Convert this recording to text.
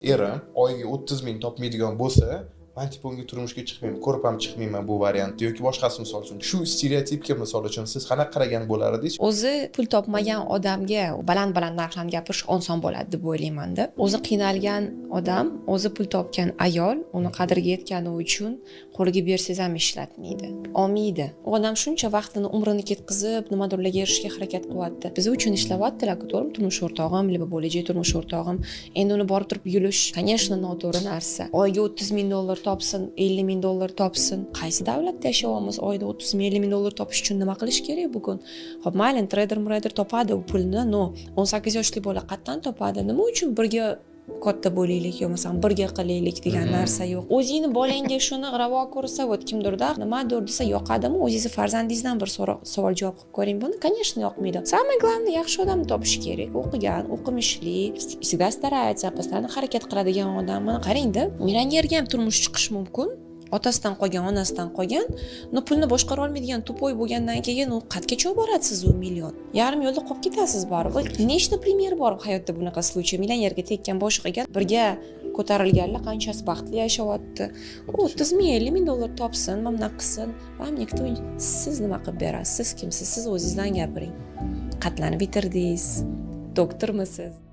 erim oyiga 30 ming topmaydigan bo'lsa, men tipa unga turmushga chiqmayman, ko'rib ham chiqmayman bu variantni yoki boshqasi misol uchun. Shu stereotipga misol uchun siz qanaqa qaragan bo'lardingiz? O'zi pul topmagan odamga baland narxlarni gapirish oson bo'ladi deb o'ylayman-da. O'zi qiynalgan odam, o'zi pul topgan ayol, uni qadriga yetgani uchun qo'liga bersangiz ham ishlatmaydi. Olmaydi. U odam shuncha vaqtini, umrini ketkazib, nimadirlarga erishishga harakat qilyapti. Biz uchun ishlayaptilar, to'g'rimi? Turmush o'rtog'im, liba bo'lajak turmush o'rtog'im. Endi uni borib turib yulish, конечно, noto'g'ri narsa. Oyiga 30 ming dollar topsin, 50 ming dollar topsin. Qaysi davlatda yashayapmiz? Oyida 30 ming, 50 ming dollar topish uchun nima qilish kerak bugun? Xo'p, mayli, trader topadi u pulni, no. 18 yoshli bola qayerdan topadi? Nima uchun birga katta bo'laylik yo masalan birga qilaylik degan narsa yo'q. O'zingizni bolangga shuni ravo ko'rsa, вот kimdirda nimadir desa yoqadimi? O'zingizni farzandingizdan bir savol javob qilib ko'ring buni. Конечно, yoqmaydi. Самое главное, yaxshi odamni topish kerak. O'qigan, o'qimishli, всегда старается, постоянно harakat qiladigan odam. Mana qarang-da, millionerga ham turmush chiqish mumkin. Otasidan qolgan, onasidan qolgan, no pulni boshqara olmaydigan tupoy bo'lgandan keyin u qatgacha borasiz u million. Yarim yo'lda qolib ketasiz baribir. Nechta primer bor hayotda bunaqa случай. Millionerga tekkan boshi qilgan, birga ko'tarilganlar qanchasi baxtli yashayapti. 30 ming, 50 ming dollar topsin, mana qilsin. Вам никто siz nima qilib berasiz? Siz kimsiz? Siz o'zingizdan gapiring. Qatlanib bitirdingiz. Doktormisiz?